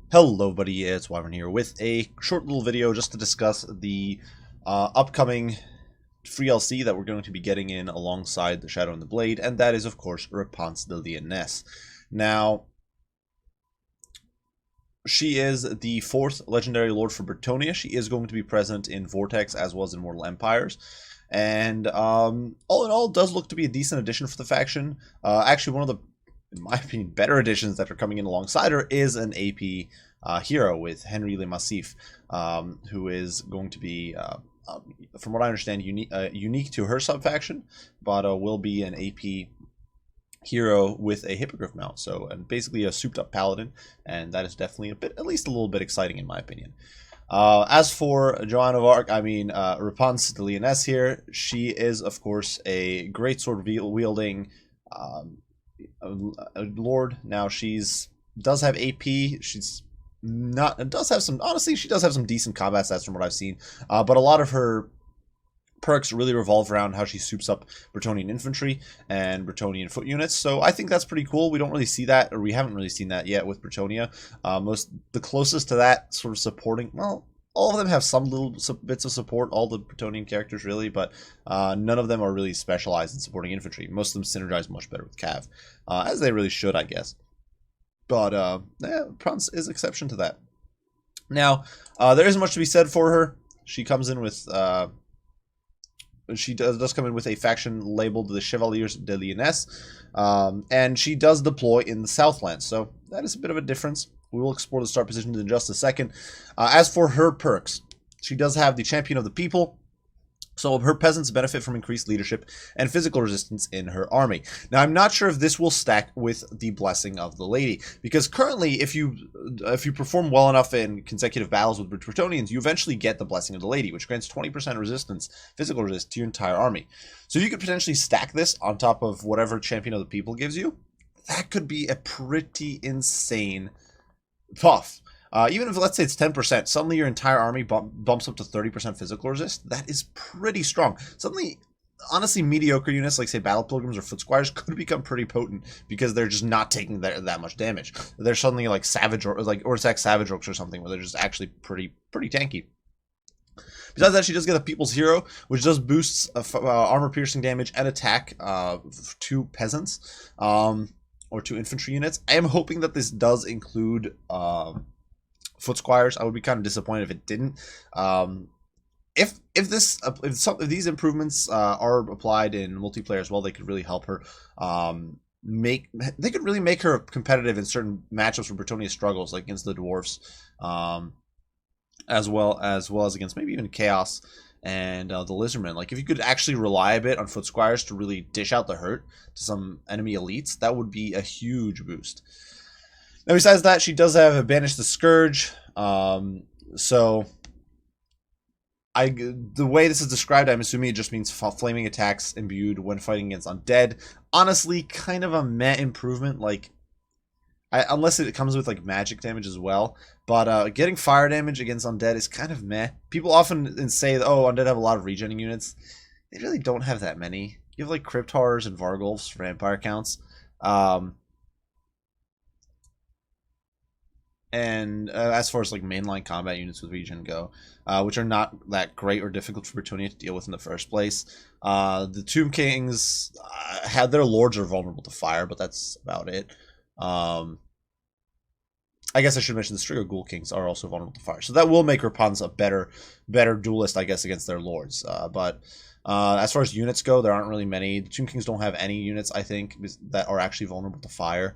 Hello buddy, it's Wyvern here with a short little video just to discuss the upcoming free LC that we're going to be getting in alongside the Shadow and the Blade, and that is of course Repanse de Lyonesse. Now, she is the 4th Legendary Lord for Bretonnia. She is going to be present in Vortex as well as in Mortal Empires. And all in all, does look to be a decent addition for the faction. Actually, one of the, in my opinion, better additions that are coming in alongside her is an AP hero with Henry Le Massif, who is going to be, from what I understand, unique to her subfaction, but will be an AP hero with a Hippogriff mount, so and basically a souped up paladin, and that is definitely at least a little bit exciting in my opinion. As for Joan of Arc, Repanse de Lyonesse here, she is of course a great sword wielding lord. Now does have AP. She's not does have some, honestly, she does have some decent combat stats from what I've seen, but a lot of her perks really revolve around how she soups up Bretonnian infantry and Bretonnian foot units, so I think that's pretty cool. We don't really see that, or we haven't really seen that yet with Bretonnia. The closest to that sort of supporting, well, all of them have some little bits of support, all the Bretonnian characters really, but none of them are really specialized in supporting infantry. Most of them synergize much better with Cav, as they really should, I guess. But yeah, Prance is exception to that. Now, there isn't much to be said for her. She comes in with she does come in with a faction labeled the Chevaliers de Lyonesse, and she does deploy in the Southlands, so that is a bit of a difference. We will explore the start positions in just a second. As for her perks, she does have the Champion of the People, so her peasants benefit from increased leadership and physical resistance in her army. Now, I'm not sure if this will stack with the Blessing of the Lady, because currently, if you perform well enough in consecutive battles with Bretonnians, you eventually get the Blessing of the Lady, which grants 20% resistance, physical resistance, to your entire army. So you could potentially stack this on top of whatever Champion of the People gives you. That could be a pretty insane buff. Even if, let's say, it's 10%, suddenly your entire army bumps up to 30% physical resist. That is pretty strong. Suddenly, honestly, mediocre units like, say, Battle Pilgrims or Foot Squires could become pretty potent because they're just not taking that much damage. They're suddenly like Savage, or like Orthodox Savage Orcs or something, where they're just actually pretty tanky. Besides that, she does get a People's Hero, which does boosts armor-piercing damage and attack to peasants or to infantry units. I am hoping that this does include Foot Squires. I would be kind of disappointed if it didn't. If these improvements are applied in multiplayer as well, they could really help her make her competitive in certain matchups where Bretonnia struggles, like against the dwarfs, as well as against maybe even Chaos and the Lizardmen. Like, if you could actually rely a bit on Foot Squires to really dish out the hurt to some enemy elites, that would be a huge boost. Now, besides that, she does have Banish the Scourge. So the way this is described, I'm assuming it just means flaming attacks imbued when fighting against undead. Honestly, kind of a meh improvement. Like, unless it comes with like magic damage as well. But getting fire damage against undead is kind of meh. People often say, oh, undead have a lot of regening units. They really don't have that many. You have like Crypt Horrors and Vargulfs for vampire counts. And as far as like mainline combat units with regen go, which are not that great or difficult for Bretonnia to deal with in the first place. The Tomb Kings had their lords are vulnerable to fire, but that's about it. I guess I should mention the Striga Ghoul Kings are also vulnerable to fire, so that will make Repanse a better duelist, I guess, against their lords. But as far as units go, there aren't really many. The Tomb Kings don't have any units, I think, that are actually vulnerable to fire.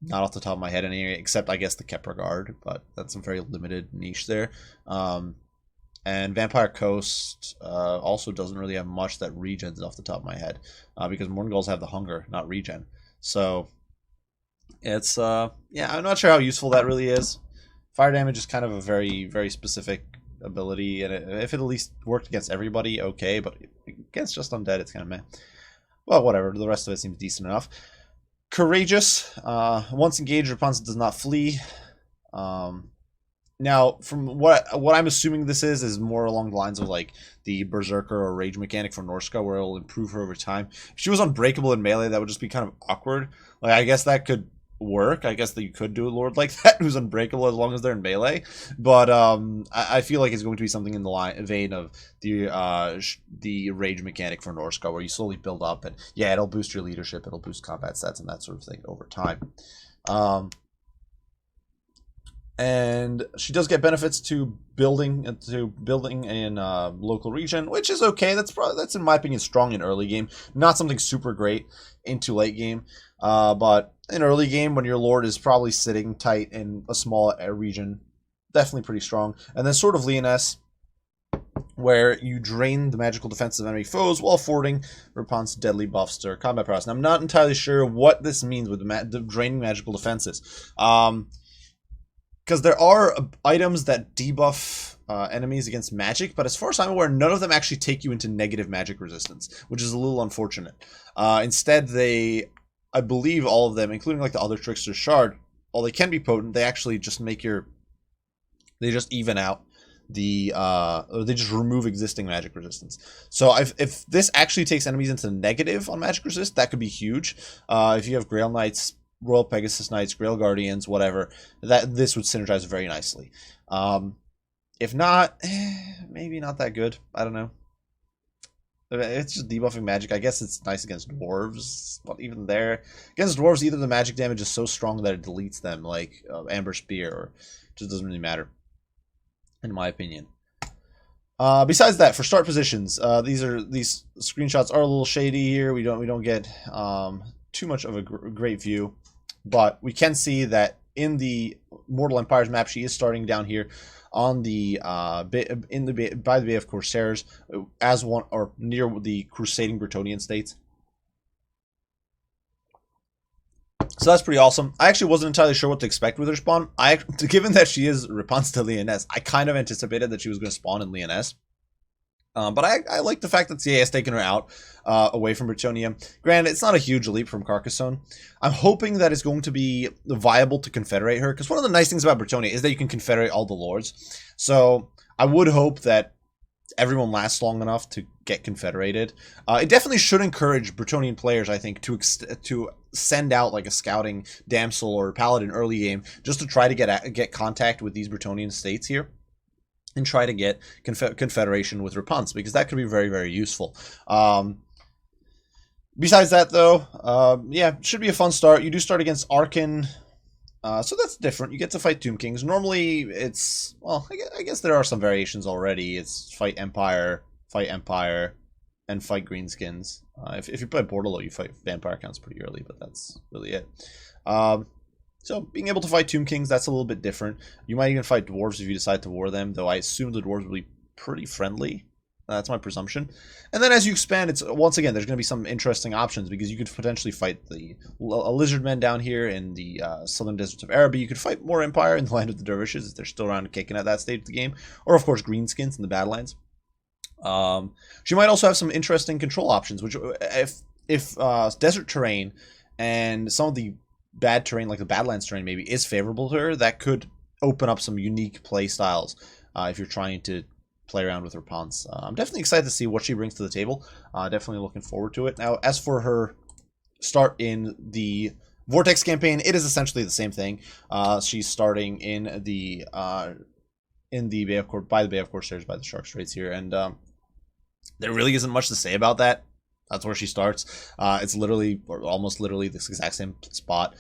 Not off the top of my head, anyway, except I guess the Kepler Guard, but that's a very limited niche there. And Vampire Coast also doesn't really have much that regens off the top of my head, because Morngulls have the hunger, not regen. So it's yeah, I'm not sure how useful that really is. Fire damage is kind of a very specific ability, and if it at least worked against everybody, okay, but against just undead, it's kind of meh. Well, whatever. The rest of it seems decent enough. Courageous. Once engaged, Repanse does not flee. Now, from what I'm assuming this is more along the lines of like the Berserker or Rage mechanic from Norska, where it'll improve her over time. If she was unbreakable in melee, that would just be kind of awkward. Like, I guess that could work. I guess that you could do a lord like that who's unbreakable as long as they're in melee, but I feel like it's going to be something in the vein of the rage mechanic for Norsca, where you slowly build up, and yeah, it'll boost your leadership, it'll boost combat stats and that sort of thing over time. And she does get benefits to building in local region, which is okay. That's in my opinion strong in early game, not something super great into late game. But in early game, when your lord is probably sitting tight in a small region, definitely pretty strong. And then Sword of Lyonesse, where you drain the magical defenses of enemy foes while affording Repanse deadly buffs to combat prowess. And I'm not entirely sure what this means with the draining magical defenses. Because there are items that debuff enemies against magic, but as far as I'm aware, none of them actually take you into negative magic resistance, which is a little unfortunate. Instead, I believe all of them, including like the other Trickster's Shard, while they can be potent, they actually just they just even out or they just remove existing magic resistance. So if this actually takes enemies into negative on magic resist, that could be huge. If you have Grail Knights, Royal Pegasus Knights, Grail Guardians, whatever, this would synergize very nicely. If not, maybe not that good. I don't know. It's just debuffing magic. I guess it's nice against dwarves, but even there, against dwarves, either the magic damage is so strong that it deletes them, like Amber Spear, or it just doesn't really matter, in my opinion. Besides that, for start positions, these screenshots are a little shady here. We don't get too much of a great view. But we can see that in the Mortal Empires map, she is starting down here on the by the Bay of Corsairs, as one or near the crusading Bretonnian states. So that's pretty awesome. I actually wasn't entirely sure what to expect with her spawn. Given that she is Repanse de Lyonesse, I kind of anticipated that she was going to spawn in Lyonesse. But I like the fact that CA has taken her out away from Bretonnia. Granted, it's not a huge leap from Carcassonne. I'm hoping that it's going to be viable to confederate her, because one of the nice things about Bretonnia is that you can confederate all the lords. So I would hope that everyone lasts long enough to get confederated. It definitely should encourage Bretonnian players, I think, to send out like a scouting damsel or paladin early game, just to try to get contact with these Bretonnian states here, and try to get confederation with Repanse, because that could be very, very useful. Besides that, though, yeah, it should be a fun start. You do start against Arkan, so that's different. You get to fight Tomb Kings. Normally, it's, well, I guess there are some variations already. It's fight Empire, and fight Greenskins. If you play Bordello, you fight Vampire Counts pretty early, but that's really it. So being able to fight Tomb Kings, that's a little bit different. You might even fight dwarves if you decide to war them, though I assume the dwarves will be pretty friendly. That's my presumption. And then as you expand, it's once again, there's going to be some interesting options, because you could potentially fight the lizardmen down here in the southern deserts of Araby. You could fight more Empire in the Land of the Dervishes if they're still around and kicking at that stage of the game. Or, of course, Greenskins in the Badlands. She might also have some interesting control options, which if desert terrain and some of the bad terrain, like the Badlands terrain maybe, is favorable to her, that could open up some unique play styles if you're trying to play around with Repanse. I'm definitely excited to see what she brings to the table. Definitely looking forward to it. Now, as for her start in the Vortex campaign, it is essentially the same thing. She's starting in the Bay of by the Bay of Corsairs, by the Shark Straits here, and there really isn't much to say about that. That's where she starts. It's literally, or almost literally, this exact same spot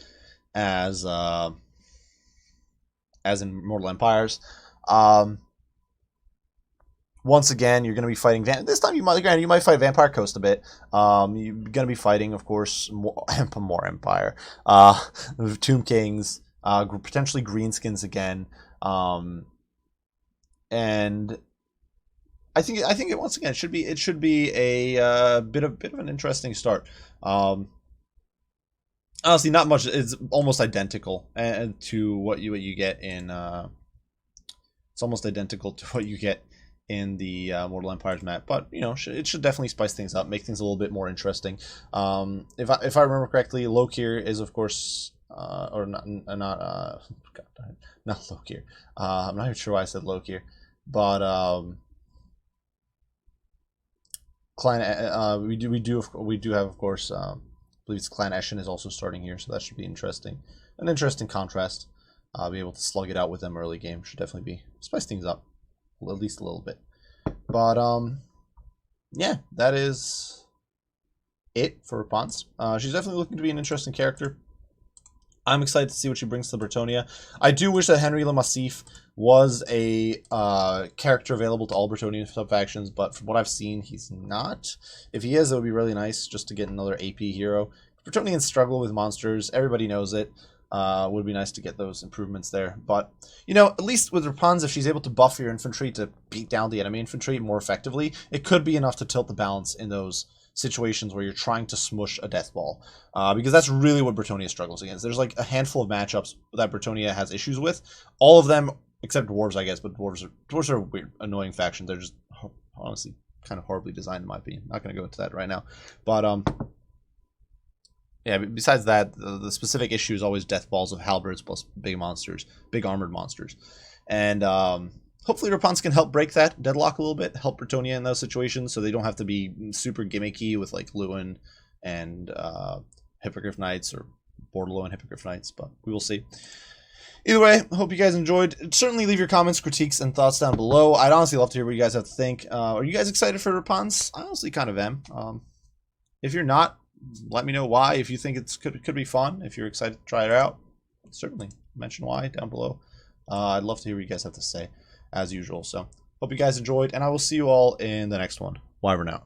as in Mortal Empires. Once again, you're going to be fighting. This time, you might fight Vampire Coast a bit. You're going to be fighting, of course, more Empire, Tomb Kings, potentially Greenskins again, and I think it, once again, it should be a bit of an interesting start. Honestly, not much. It's almost identical to what you get in. It's almost identical to what you get in the Mortal Empires map, but you know, it should definitely spice things up, make things a little bit more interesting. If I remember correctly, Lokir is, of course, or not Lokir. I'm not even sure why I said Lokir, but Clan, we do have, of course, I believe it's Clan Eshin is also starting here, so that should be interesting. an interesting contrast. Be able to slug it out with them early game should definitely be spice things up at least a little bit. But yeah, that is it for Repanse. She's definitely looking to be an interesting character. I'm excited to see what she brings to Bretonnia. I do wish that Henry Le Massif was a character available to all Bretonnian sub-factions, but from what I've seen, he's not. If he is, it would be really nice just to get another AP hero. Bretonnians struggle with monsters. Everybody knows it. Would be nice to get those improvements there. But, you know, at least with Repanse, if she's able to buff your infantry to beat down the enemy infantry more effectively, it could be enough to tilt the balance in those situations where you're trying to smush a death ball, because that's really what Bretonnia struggles against. There's like a handful of matchups that Bretonnia has issues with. All of them, except dwarves, I guess, but dwarves are a weird, annoying faction. They're just honestly kind of horribly designed, in my opinion. Not going to go into that right now, but yeah. Besides that, the specific issue is always death balls of halberds plus big monsters, big armored monsters, and hopefully Repanse can help break that deadlock a little bit, help Bretonnia in those situations so they don't have to be super gimmicky with like Lewin and Hippogriff Knights or Bordello and Hippogriff Knights, but we will see. Either way, I hope you guys enjoyed. Certainly leave your comments, critiques, and thoughts down below. I'd honestly love to hear what you guys have to think. Are you guys excited for Repanse? I honestly kind of am. If you're not, let me know why. If you think it could be fun, if you're excited to try it out, certainly mention why down below. I'd love to hear what you guys have to say, as usual. So, hope you guys enjoyed, and I will see you all in the next one. Bye for now.